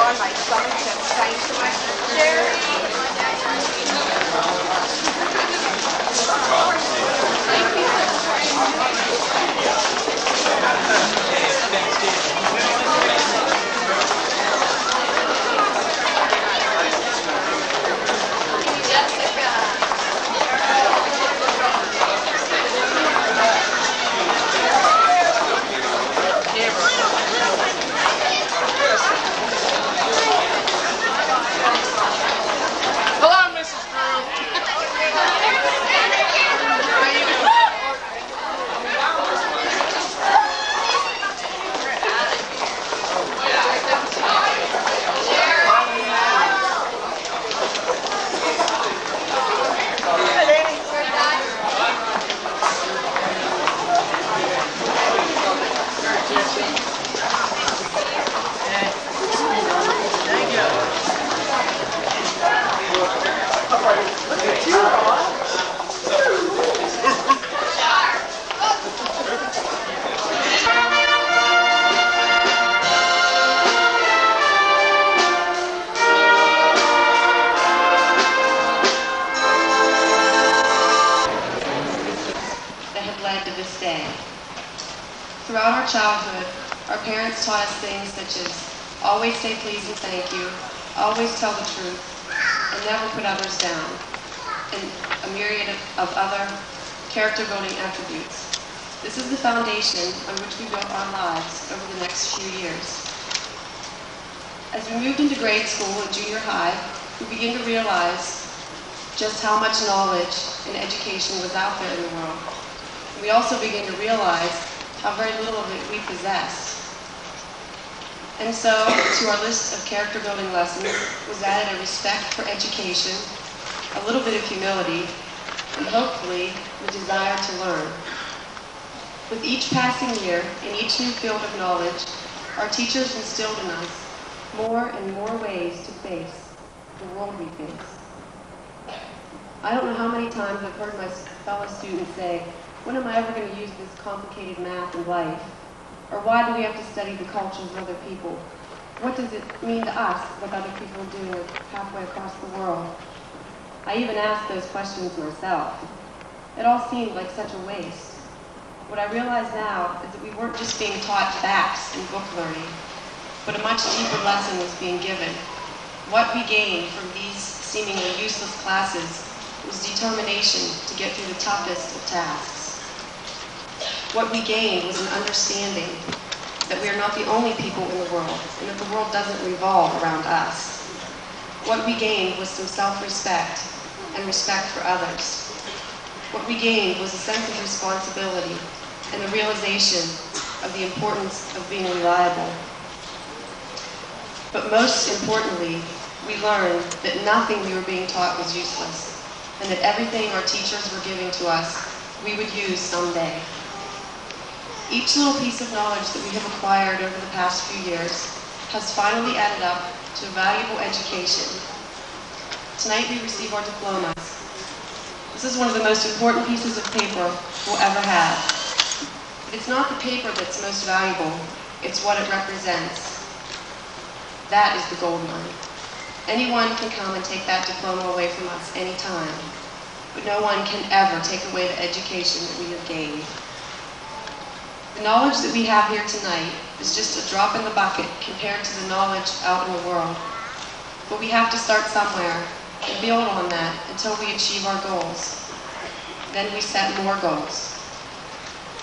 on my stomach just saying to myself, Jerry. Throughout our childhood, our parents taught us things such as always say please and thank you, always tell the truth, and never put others down, and a myriad of other character-building attributes. This is the foundation on which we built our lives over the next few years. As we moved into grade school and junior high, we began to realize just how much knowledge and education was out there in the world. We also began to realize how very little of it we possessed. And so, to our list of character-building lessons was added a respect for education, a little bit of humility, and hopefully the desire to learn. With each passing year and each new field of knowledge, our teachers instilled in us more and more ways to face the world we face. I don't know how many times I've heard my fellow students say, when am I ever going to use this complicated math in life? Or why do we have to study the cultures of other people? What does it mean to us what other people are doing halfway across the world? I even asked those questions myself. It all seemed like such a waste. What I realize now is that we weren't just being taught facts and book learning, but a much deeper lesson was being given. What we gained from these seemingly useless classes was determination to get through the toughest of tasks. What we gained was an understanding that we are not the only people in the world, and that the world doesn't revolve around us. What we gained was some self-respect and respect for others. What we gained was a sense of responsibility and the realization of the importance of being reliable. But most importantly, we learned that nothing we were being taught was useless, and that everything our teachers were giving to us, we would use someday. Each little piece of knowledge that we have acquired over the past few years has finally added up to a valuable education. Tonight we receive our diplomas. This is one of the most important pieces of paper we'll ever have. But it's not the paper that's most valuable, it's what it represents. That is the gold mine. Anyone can come and take that diploma away from us anytime, but no one can ever take away the education that we have gained. The knowledge that we have here tonight is just a drop in the bucket compared to the knowledge out in the world. But we have to start somewhere and build on that until we achieve our goals. Then we set more goals.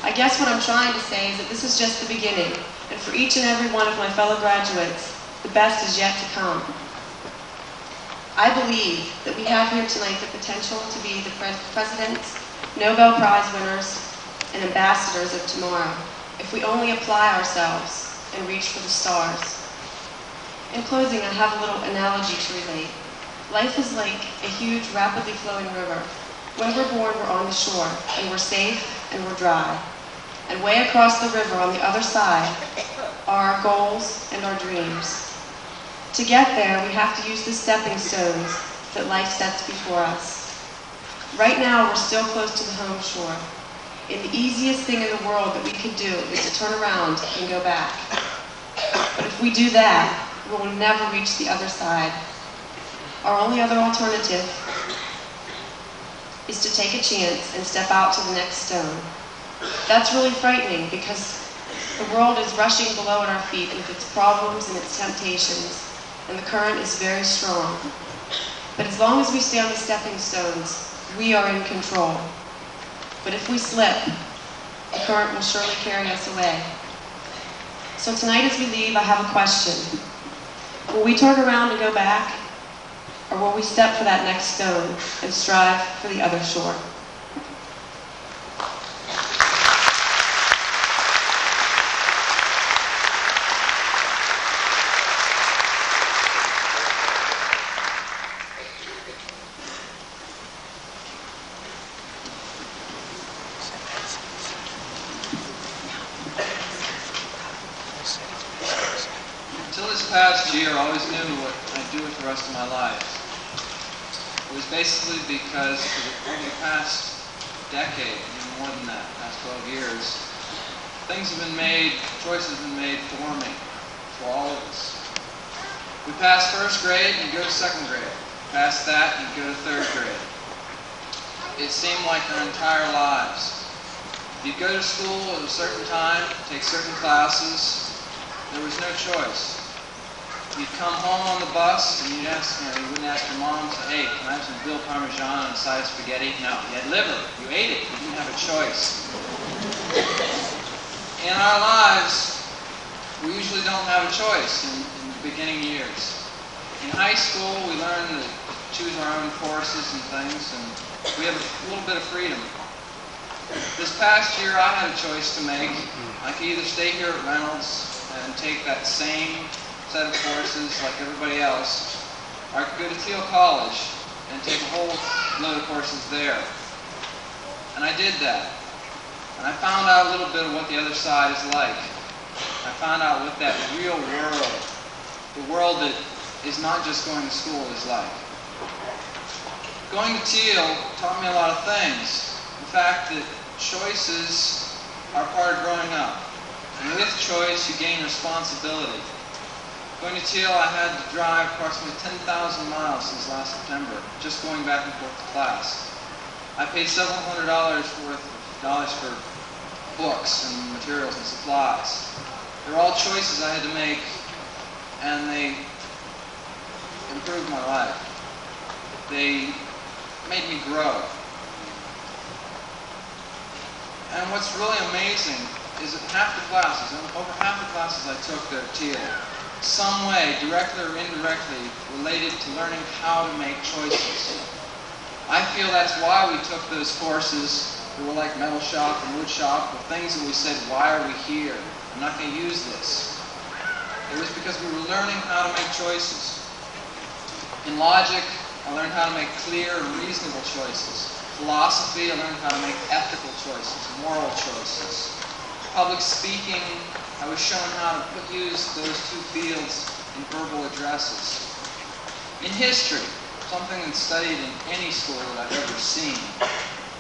I guess what I'm trying to say is that this is just the beginning, and for each and every one of my fellow graduates, the best is yet to come. I believe that we have here tonight the potential to be the presidents, Nobel Prize winners, and ambassadors of tomorrow, if we only apply ourselves and reach for the stars. In closing, I have a little analogy to relate. Life is like a huge, rapidly flowing river. When we're born, we're on the shore, and we're safe and we're dry. And way across the river on the other side are our goals and our dreams. To get there, we have to use the stepping stones that life sets before us. Right now, we're still close to the home shore. And the easiest thing in the world that we could do is to turn around and go back. But if we do that, we will never reach the other side. Our only other alternative is to take a chance and step out to the next stone. That's really frightening because the world is rushing below at our feet with its problems and its temptations, and the current is very strong. But as long as we stay on the stepping stones, we are in control. But if we slip, the current will surely carry us away. So tonight as we leave, I have a question. Will we turn around and go back? Or will we step for that next stone and strive for the other shore? Until this past year, I always knew what I'd do with the rest of my life. It was basically because over the past decade, even more than that, past 12 years, things have been made, choices have been made for me, for all of us. We pass first grade and you go to second grade. Past that, you go to third grade. It seemed like our entire lives. You'd go to school at a certain time, take certain classes. There was no choice. You'd come home on the bus and you'd ask, you wouldn't ask your mom, say, hey, can I have some veal parmesan and a side of spaghetti? No, you had liver. You ate it. You didn't have a choice. In our lives, we usually don't have a choice in the beginning years. In high school, we learn to choose our own courses and things, and we have a little bit of freedom. This past year, I had a choice to make. I could either stay here at Reynolds and take that same set of courses like everybody else, or I could go to Thiel College and take a whole load of courses there. And I did that. And I found out a little bit of what the other side is like. I found out what that real world, the world that is not just going to school, is like. Going to Thiel taught me a lot of things. The fact that choices are part of growing up. And with choice, you gain responsibility. Going to Thiel, I had to drive approximately 10,000 miles since last September, just going back and forth to class. I paid several $100 worth of dollars for books and materials and supplies. They're all choices I had to make, and they improved my life. They made me grow. And what's really amazing is that half the classes, over half the classes I took there at Thiel, some way, directly or indirectly, related to learning how to make choices. I feel that's why we took those courses that were like metal shop and wood shop, the things that we said, why are we here? I'm not going to use this. It was because we were learning how to make choices. In logic, I learned how to make clear and reasonable choices. Philosophy, I learned how to make ethical choices, moral choices. Public speaking, I was shown how to use those two fields in verbal addresses. In history, something that's studied in any school that I've ever seen,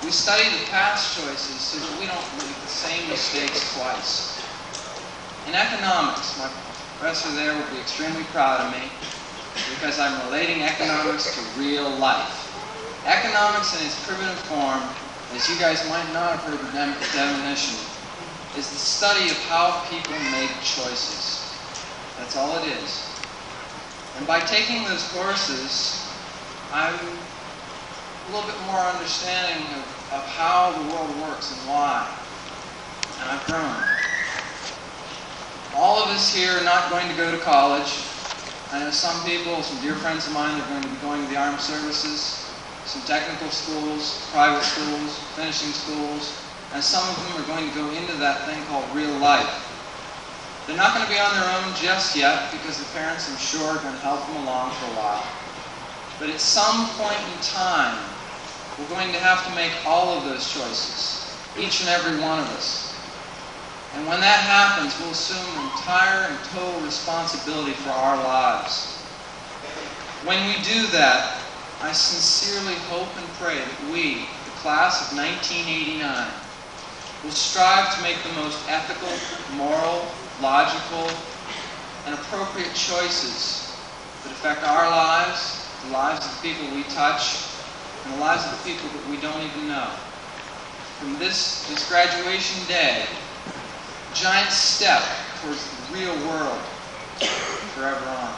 we study the past choices so that we don't make the same mistakes twice. In economics, my professor there would be extremely proud of me because I'm relating economics to real life. Economics in its primitive form, as you guys might not have heard the definition, is the study of how people make choices. That's all it is. And by taking those courses, I'm a little bit more understanding of how the world works and why. And I've grown. All of us here are not going to go to college. I know some people, some dear friends of mine, are going to be going to the armed services, some technical schools, private schools, finishing schools, and some of them are going to go into that thing called real life. They're not going to be on their own just yet because the parents, I'm sure, are going to help them along for a while. But at some point in time, we're going to have to make all of those choices, each and every one of us. And when that happens, we'll assume entire and total responsibility for our lives. When we do that, I sincerely hope and pray that we, the class of 1989, will strive to make the most ethical, moral, logical, and appropriate choices that affect our lives, the lives of the people we touch, and the lives of the people that we don't even know. From this graduation day, a giant step towards the real world forever on.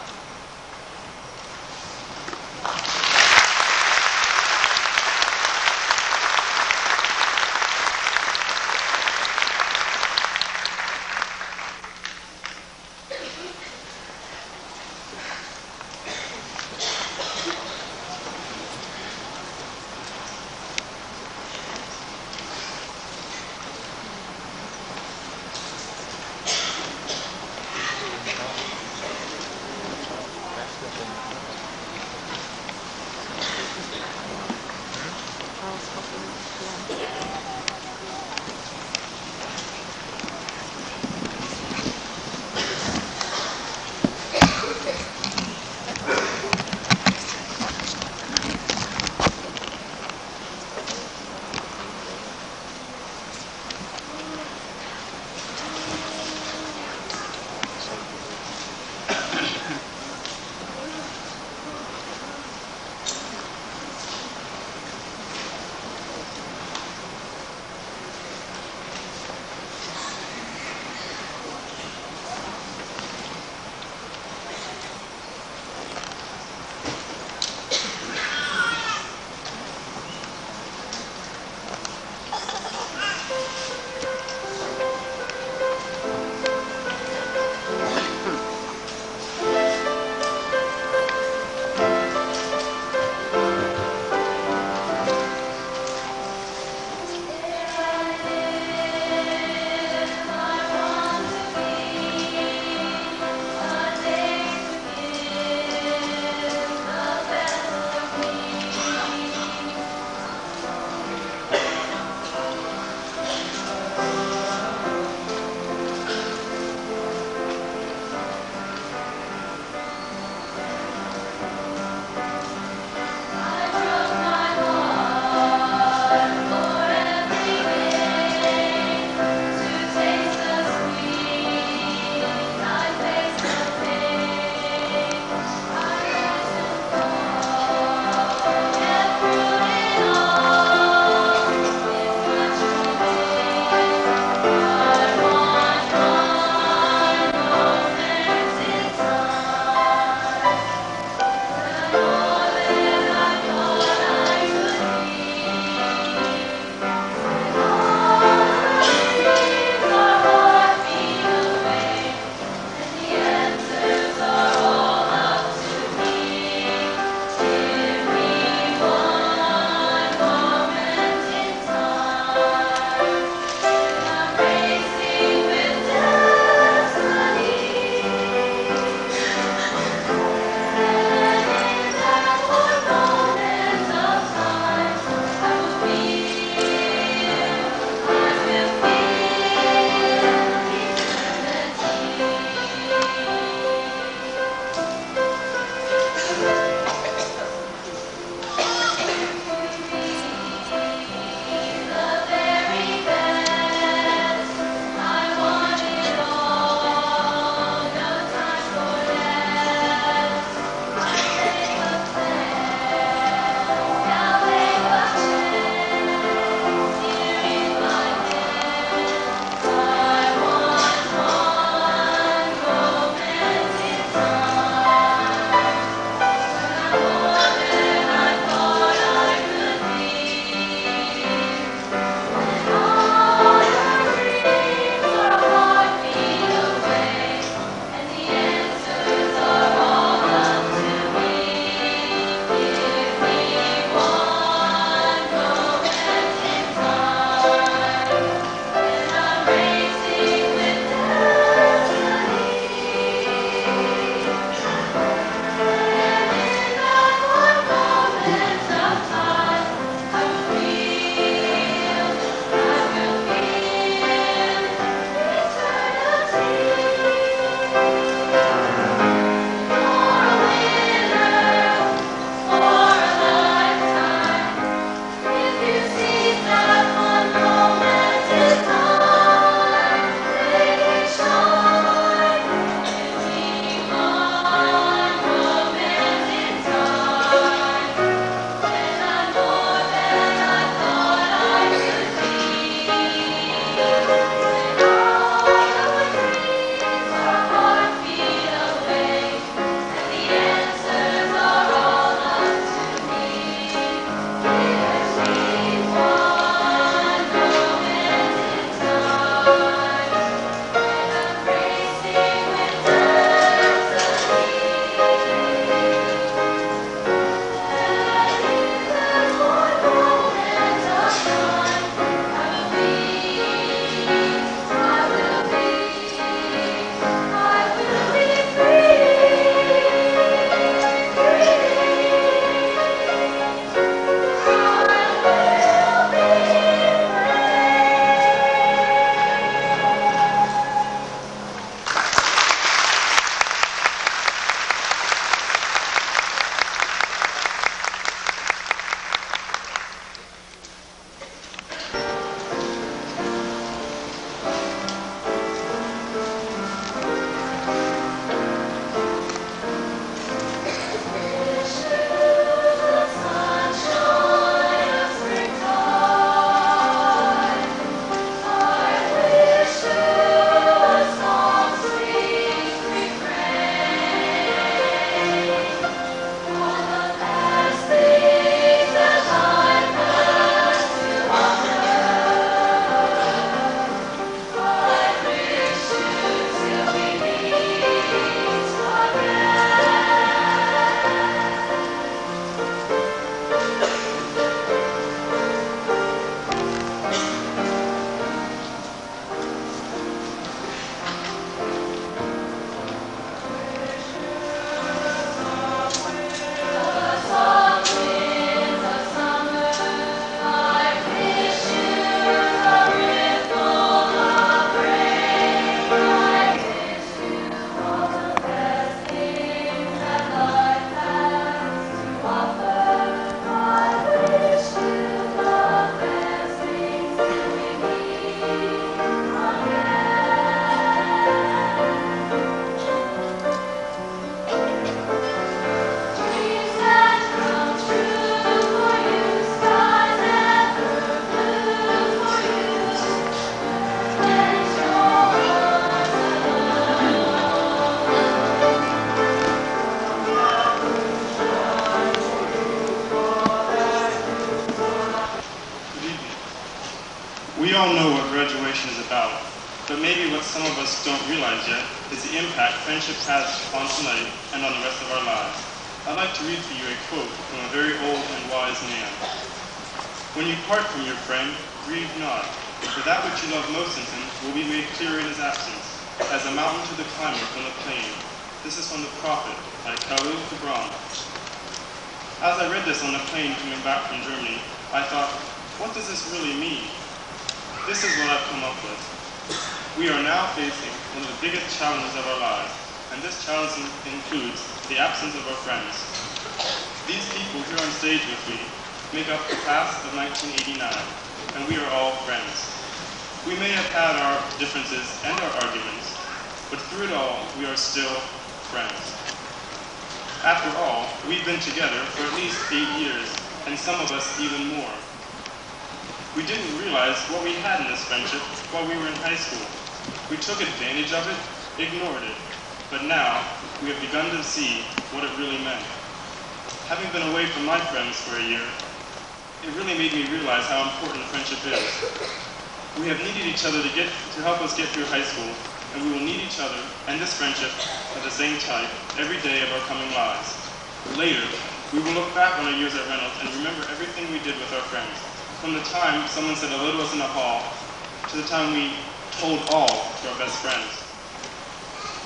But maybe what some of us don't realize yet is the impact friendship has on tonight and on the rest of our lives. I'd like to read for you a quote from a very old and wise man. "When you part from your friend, grieve not, for that which you love most in him will be made clear in his absence, as a mountain to the climber from the plain." This is from the Prophet by Khalil Gibran. As I read this on the plane coming back from Germany, I thought, what does this really mean? This is what I've come up with. We are now facing one of the biggest challenges of our lives, and this challenge includes the absence of our friends. These people here on stage with me make up the class of 1989, and we are all friends. We may have had our differences and our arguments, but through it all, we are still friends. After all, we've been together for at least 8 years, and some of us even more. We didn't realize what we had in this friendship while we were in high school. We took advantage of it, ignored it, but now we have begun to see what it really meant. Having been away from my friends for a year, it really made me realize how important friendship is. We have needed each other to help us get through high school, and we will need each other and this friendship of the same type every day of our coming lives. Later, we will look back on our years at Reynolds and remember everything we did with our friends, from the time someone said hello to us in the hall to the time we told all to our best friends.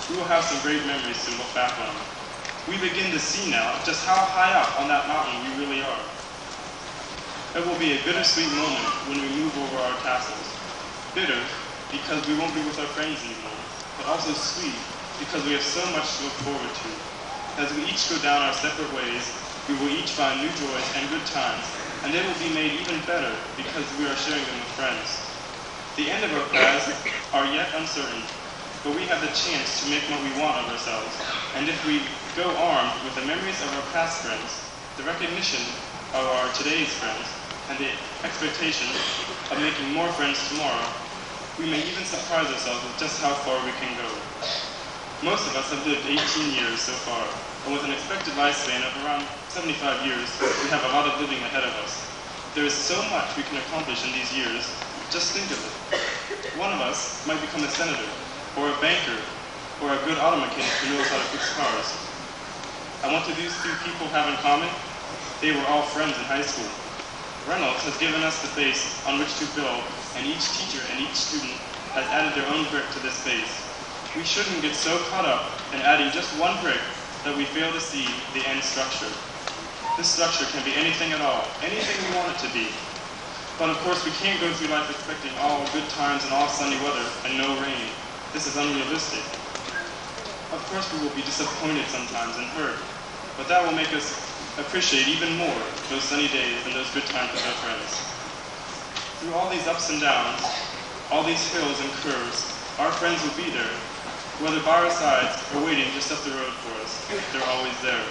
We will have some great memories to look back on. We begin to see now just how high up on that mountain we really are. It will be a bittersweet moment when we move over our castles. Bitter because we won't be with our friends anymore, but also sweet because we have so much to look forward to. As we each go down our separate ways, we will each find new joys and good times, and they will be made even better because we are sharing them with friends. The end of our paths are yet uncertain, but we have the chance to make what we want of ourselves, and if we go armed with the memories of our past friends, the recognition of our today's friends, and the expectation of making more friends tomorrow, we may even surprise ourselves with just how far we can go. Most of us have lived 18 years so far, and with an expected lifespan of around 75 years, we have a lot of living ahead of us. There is so much we can accomplish in these years. Just think of it. One of us might become a senator, or a banker, or a good auto mechanic who knows how to fix cars. And what do these two people have in common? They were all friends in high school. Reynolds has given us the base on which to build, and each teacher and each student has added their own brick to this base. We shouldn't get so caught up in adding just one brick that we fail to see the end structure. This structure can be anything at all, anything we want it to be. But of course we can't go through life expecting all good times and all sunny weather and no rain. This is unrealistic. Of course we will be disappointed sometimes and hurt, but that will make us appreciate even more those sunny days and those good times with our friends. Through all these ups and downs, all these hills and curves, our friends will be there, whether by our sides or waiting just up the road for us. They're always there.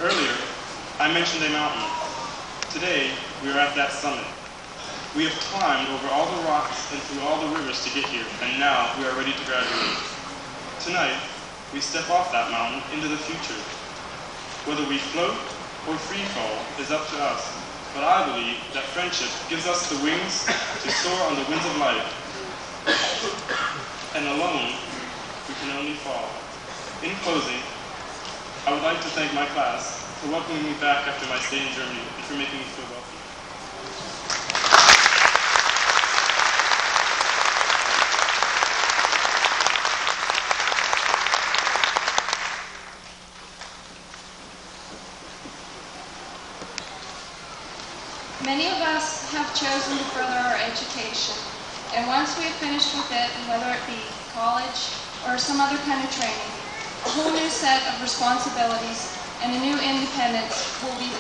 Earlier, I mentioned a mountain. Today, we are at that summit. We have climbed over all the rocks and through all the rivers to get here, and now we are ready to graduate. Tonight, we step off that mountain into the future. Whether we float or free fall is up to us, but I believe that friendship gives us the wings to soar on the winds of life. And alone, we can only fall. In closing, I would like to thank my class for welcoming me back after my stay in Germany and for making me feel welcome. Many of us have chosen to further our education, and once we have finished with it, whether it be college or some other kind of training, a whole new set of responsibilities and a new independence will be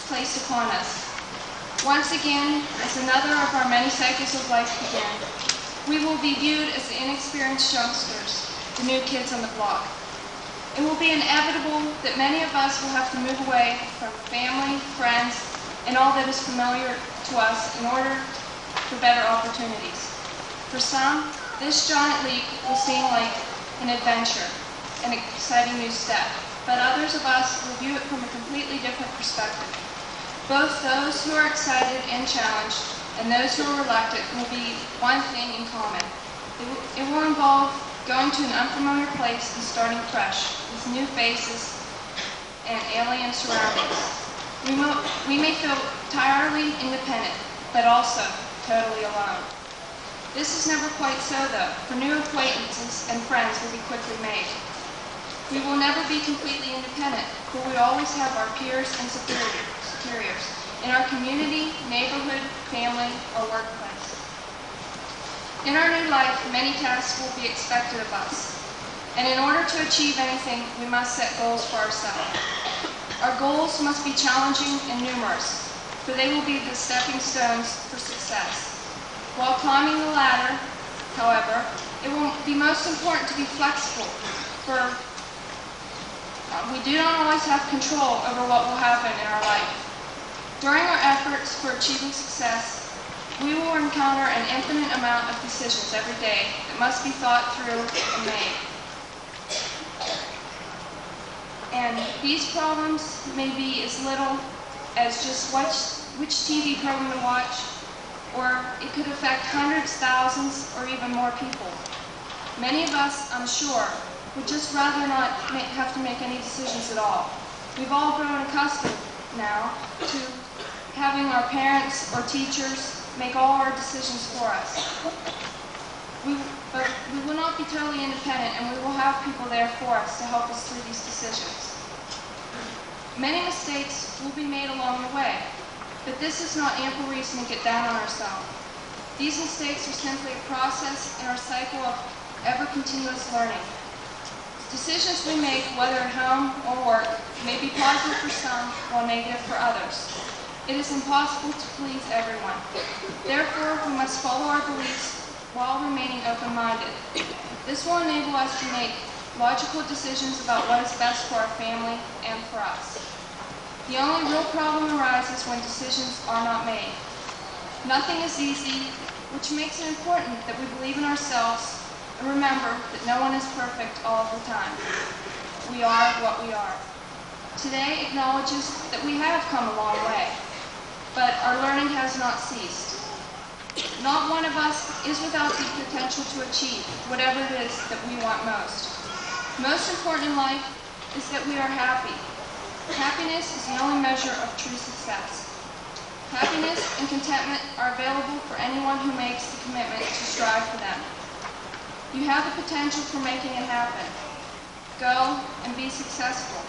placed upon us. Once again, as another of our many cycles of life begin, we will be viewed as the inexperienced youngsters, the new kids on the block. It will be inevitable that many of us will have to move away from family, friends, and all that is familiar to us in order for better opportunities. For some, this giant leap will seem like an adventure, an exciting new step, but others of us will view it from a completely different perspective. Both those who are excited and challenged and those who are reluctant will be one thing in common. It will involve going to an unfamiliar place and starting fresh with new faces and alien surroundings. We may feel entirely independent, but also totally alone. This is never quite so, though, for new acquaintances and friends will be quickly made. We will never be completely independent, for we always have our peers and superiors in our community, neighborhood, family, or workplace. In our new life, many tasks will be expected of us, and in order to achieve anything, we must set goals for ourselves. Our goals must be challenging and numerous, for they will be the stepping stones for success. While climbing the ladder, however, it will be most important to be flexible, for we do not always have control over what will happen in our life. During our efforts for achieving success, we will encounter an infinite amount of decisions every day that must be thought through and made. And these problems may be as little as just which TV program to watch, or it could affect hundreds, thousands, or even more people. Many of us, I'm sure, would just rather not have to make any decisions at all. We've all grown accustomed now to having our parents or teachers make all our decisions for us. But we will not be totally independent, and we will have people there for us to help us through these decisions. Many mistakes will be made along the way, but this is not ample reason to get down on ourselves. These mistakes are simply a process in our cycle of ever-continuous learning. Decisions we make, whether at home or work, may be positive for some while negative for others. It is impossible to please everyone. Therefore, we must follow our beliefs while remaining open-minded. This will enable us to make logical decisions about what is best for our family and for us. The only real problem arises when decisions are not made. Nothing is easy, which makes it important that we believe in ourselves and remember that no one is perfect all of the time. We are what we are. Today acknowledges that we have come a long way, but our learning has not ceased. Not one of us is without the potential to achieve whatever it is that we want most. Most important in life is that we are happy. Happiness is the only measure of true success. Happiness and contentment are available for anyone who makes the commitment to strive for them. You have the potential for making it happen. Go and be successful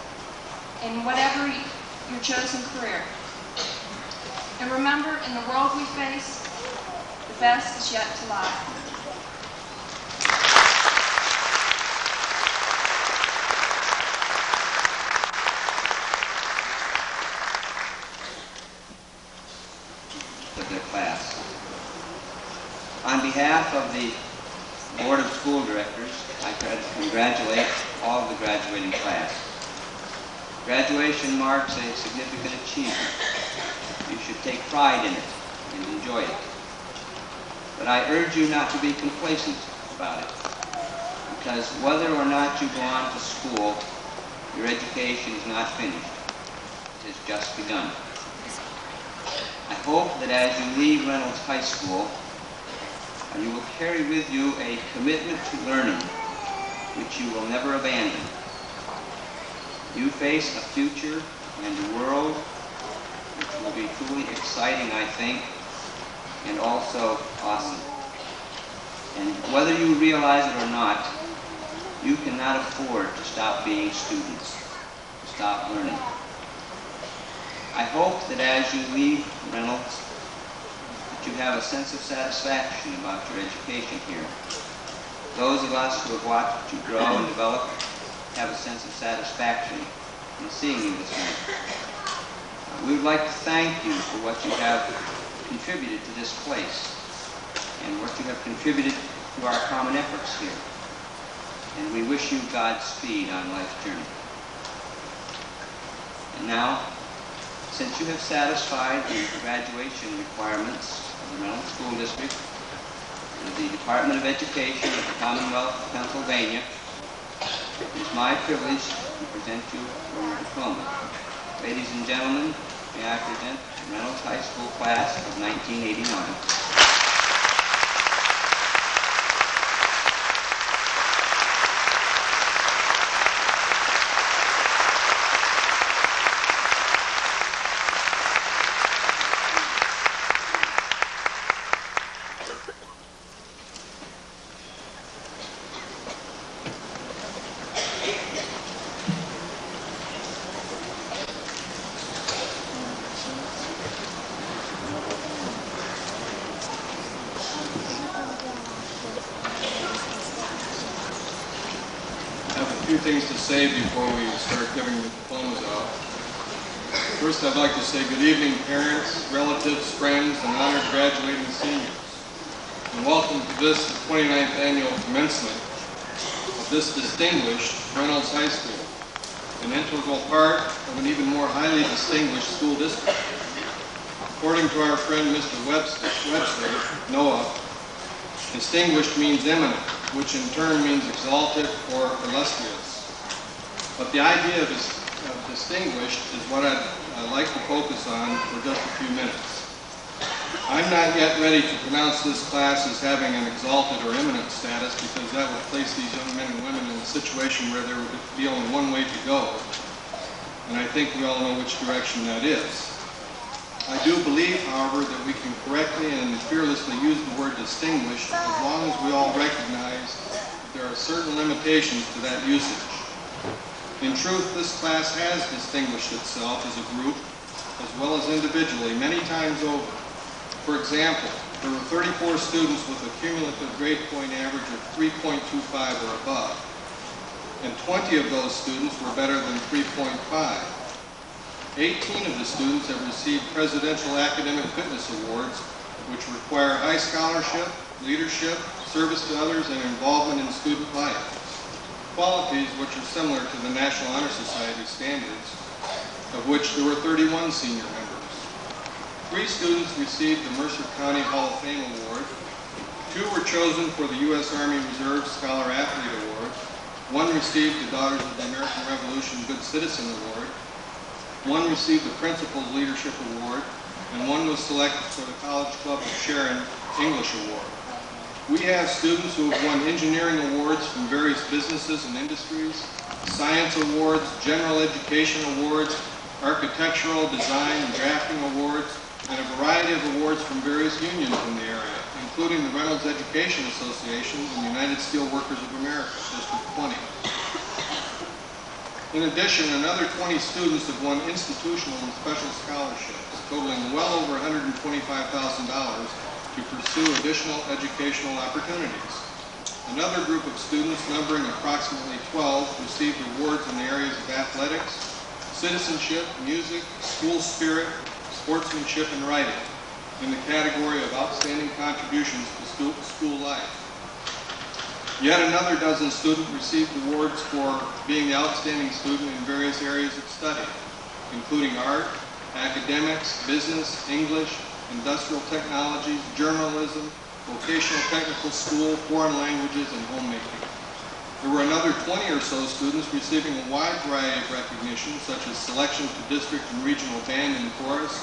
in whatever your chosen career. And remember, in the world we face, the best is yet to lie. Of their class. On behalf of the Board of School Directors, I congratulate all of the graduating class. Graduation marks a significant achievement. You should take pride in it and enjoy it. But I urge you not to be complacent about it, because whether or not you go on to school, your education is not finished. It has just begun. I hope that as you leave Reynolds High School, you will carry with you a commitment to learning, which you will never abandon. You face a future and a world which will be truly exciting, I think, and also awesome. And whether you realize it or not, you cannot afford to stop being students, to stop learning. I hope that as you leave Reynolds, that you have a sense of satisfaction about your education here. Those of us who have watched you grow and develop have a sense of satisfaction in seeing you this night. We would like to thank you for what you have contributed to this place and what you have contributed to our common efforts here. And we wish you Godspeed on life's journey. And now, since you have satisfied the graduation requirements of the Reynolds School District and the Department of Education of the Commonwealth of Pennsylvania, it is my privilege to present you with your diploma. Ladies and gentlemen, may I present the Reynolds High School class of 1989. things to say before we start giving the diplomas out. First, I'd like to say good evening, parents, relatives, friends, and honored graduating seniors. And welcome to this 29th annual commencement of this distinguished Reynolds High School, an integral part of an even more highly distinguished school district. According to our friend Mr. Webster, Noah, distinguished means eminent, which in turn means exalted or illustrious. But the idea of distinguished is what I'd like to focus on for just a few minutes. I'm not yet ready to pronounce this class as having an exalted or eminent status, because that would place these young men and women in a situation where there would be only one way to go. And I think we all know which direction that is. I do believe, however, that we can correctly and fearlessly use the word distinguished as long as we all recognize that there are certain limitations to that usage. In truth, this class has distinguished itself as a group, as well as individually, many times over. For example, there were 34 students with a cumulative grade point average of 3.25 or above, and 20 of those students were better than 3.5. 18 of the students have received Presidential Academic Fitness Awards, which require high scholarship, leadership, service to others, and involvement in student life. Qualities which are similar to the National Honor Society standards, of which there were 31 senior members. 3 students received the Mercer County Hall of Fame Award. 2 were chosen for the U.S. Army Reserve Scholar Athlete Award. 1 received the Daughters of the American Revolution Good Citizen Award. 1 received the Principal's Leadership Award, and 1 was selected for the College Club of Sharon English Award. We have students who have won engineering awards from various businesses and industries, science awards, general education awards, architectural, design, and drafting awards, and a variety of awards from various unions in the area, including the Reynolds Education Association and the United Steelworkers of America, District 20. In addition, another 20 students have won institutional and special scholarships, totaling well over $125,000 to pursue additional educational opportunities. Another group of students, numbering approximately 12, received awards in the areas of athletics, citizenship, music, school spirit, sportsmanship, and writing, in the category of outstanding contributions to school life. Yet another dozen students received awards for being the outstanding student in various areas of study, including art, academics, business, English, industrial technologies, journalism, vocational technical school, foreign languages, and homemaking. There were another 20 or so students receiving a wide variety of recognition, such as selection to district and regional band and chorus,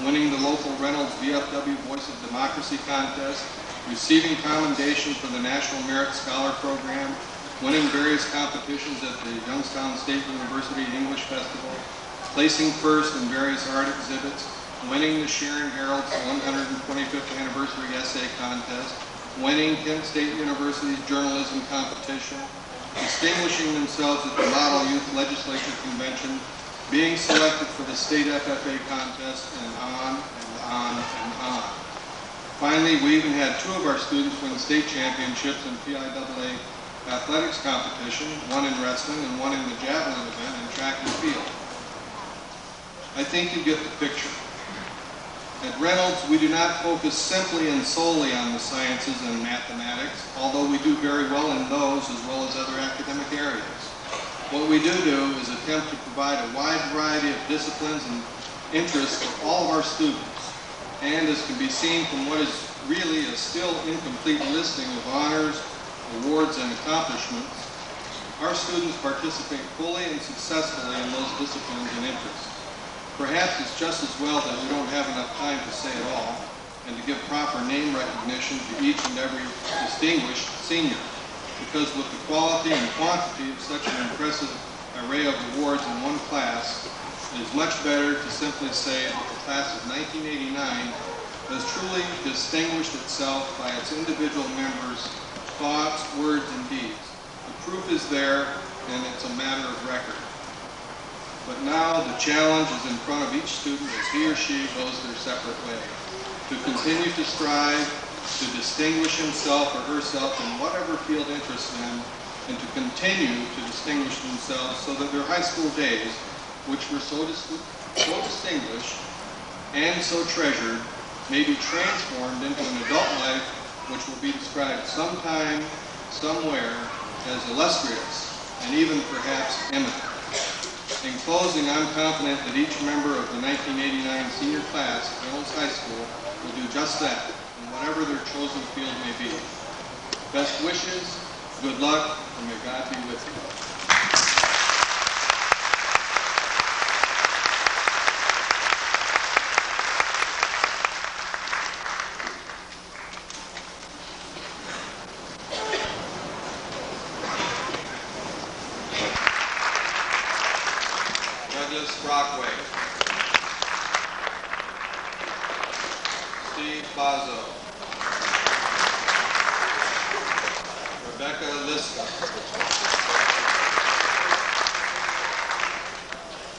winning the local Reynolds VFW Voice of Democracy contest, receiving commendation for the National Merit Scholar Program, winning various competitions at the Youngstown State University English Festival, placing first in various art exhibits, winning the Sharon Herald's 125th Anniversary Essay Contest, winning Kent State University's Journalism Competition, distinguishing themselves at the Model Youth Legislature Convention, being selected for the State FFA Contest, and on and on and on. Finally, we even had 2 of our students win state championships in PIAA athletics competition, 1 in wrestling and 1 in the javelin event in track and field. I think you get the picture. At Reynolds, we do not focus simply and solely on the sciences and mathematics, although we do very well in those as well as other academic areas. What we do is attempt to provide a wide variety of disciplines and interests for all of our students. And as can be seen from what is really a still incomplete listing of honors, awards, and accomplishments, our students participate fully and successfully in those disciplines and interests. Perhaps it's just as well that we don't have enough time to say it all, and to give proper name recognition to each and every distinguished senior, because with the quality and quantity of such an impressive array of awards in one class, it is much better to simply say that the class of 1989 has truly distinguished itself by its individual members' thoughts, words, and deeds. The proof is there, and it's a matter of record. But now the challenge is in front of each student as he or she goes their separate way, to continue to strive to distinguish himself or herself in whatever field interests them, and to continue to distinguish themselves so that their high school days, which were so distinguished and so treasured, may be transformed into an adult life which will be described sometime, somewhere, as illustrious and even perhaps eminent. In closing, I'm confident that each member of the 1989 senior class at Reynolds High School will do just that, in whatever their chosen field may be. Best wishes, good luck, and may God be with you. Brockway, Steve Bazzo, Rebecca Liska,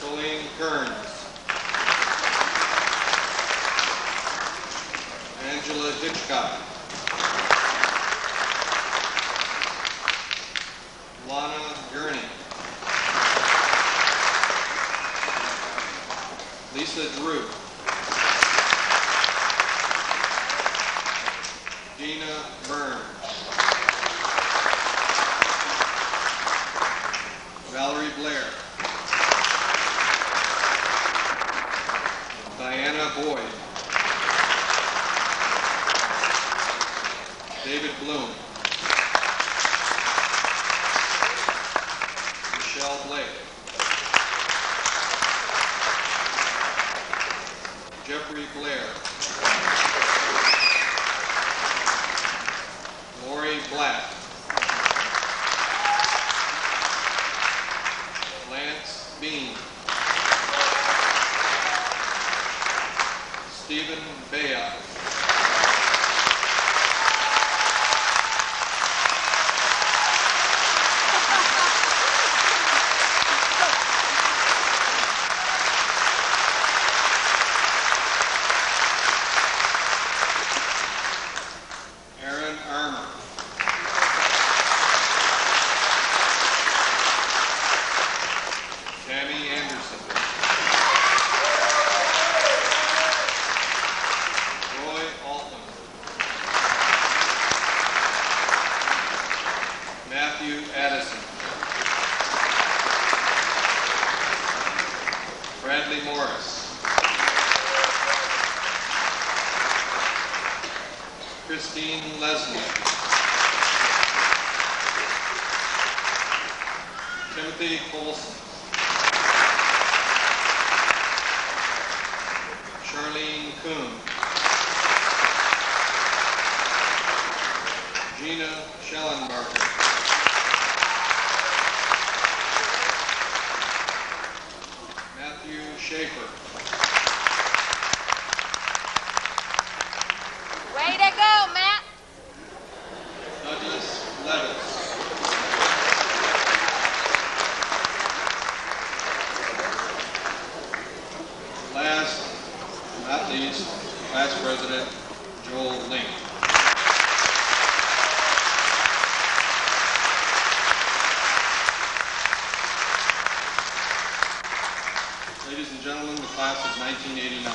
Colleen Kearns, Angela Hitchcock, Lana Gurney, Lisa Drew, Dina Byrne, Valerie Blair, Diana Boyd, David Bloom, Michelle Blake, Jeffrey Blair, Lori Black, Lance Bean, Stephen Baya, Christine Leslie, Timothy Colson, Charlene Kuhn, Gina Schellenbarger, Matthew Schaefer, way to go, Matt! Douglas Levis, last but not least, Class President Joel Link. Ladies and gentlemen, the class of 1989.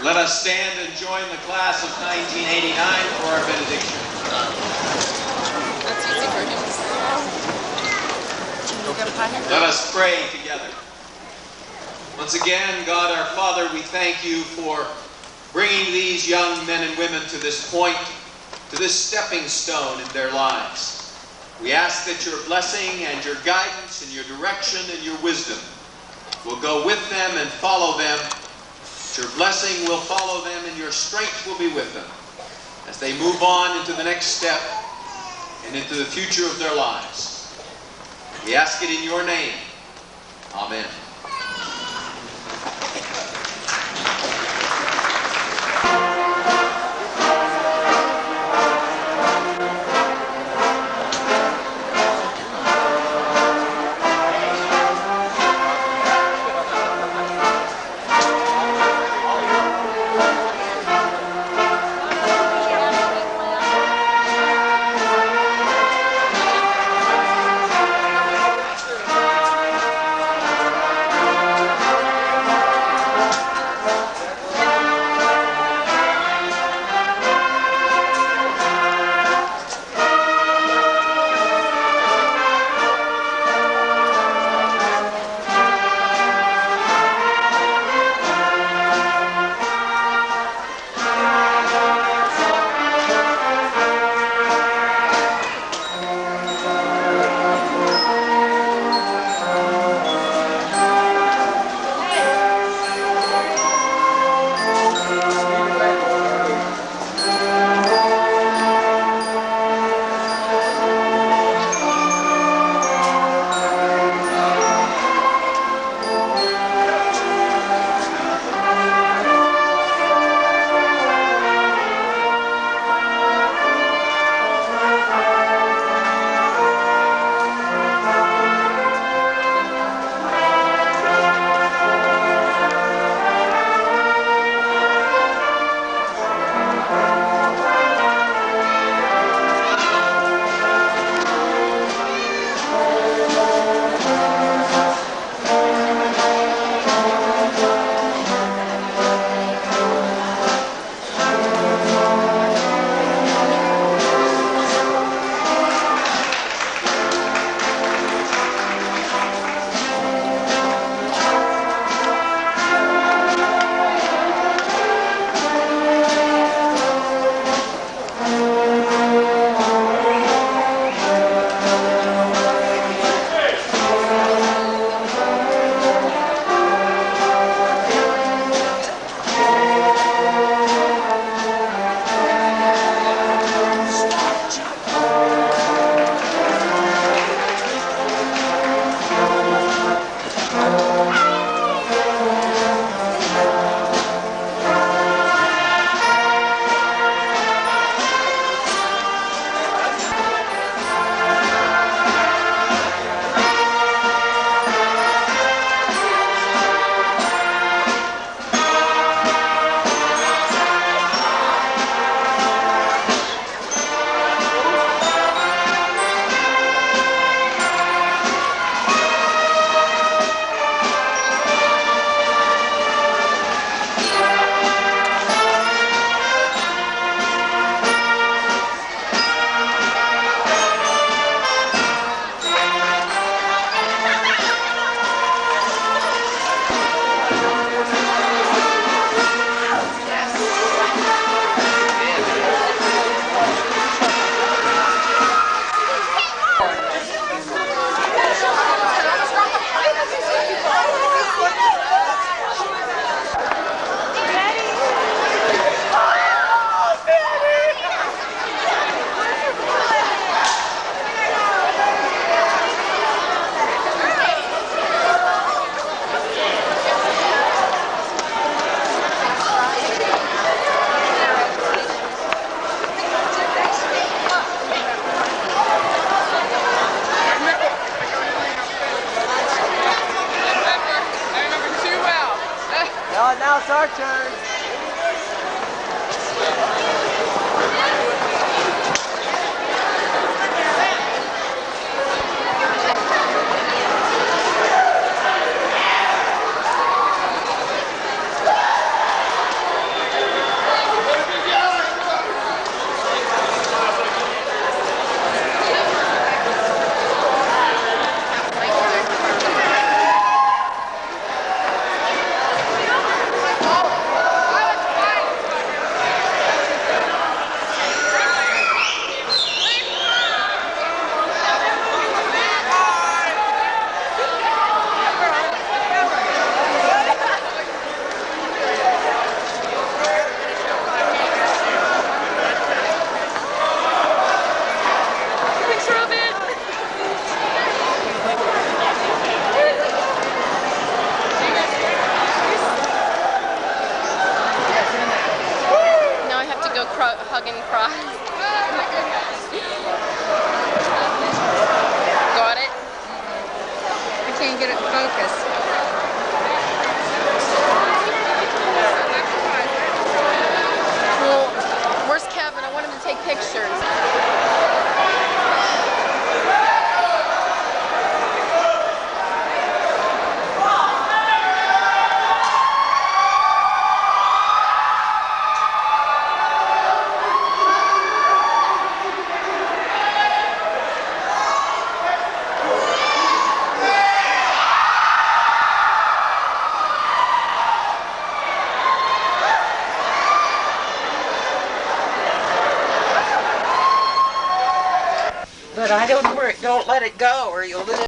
Let us stand and join the class of 1989 for our benediction. Let us pray together. Once again, God our Father, we thank you for bringing these young men and women to this point, to this stepping stone in their lives. We ask that your blessing and your guidance and your direction and your wisdom will go with them and follow them. Your blessing will follow them and your strength will be with them as they move on into the next step and into the future of their lives. We ask it in your name. Amen. Now it's our turn. but I don't let it go or you'll lose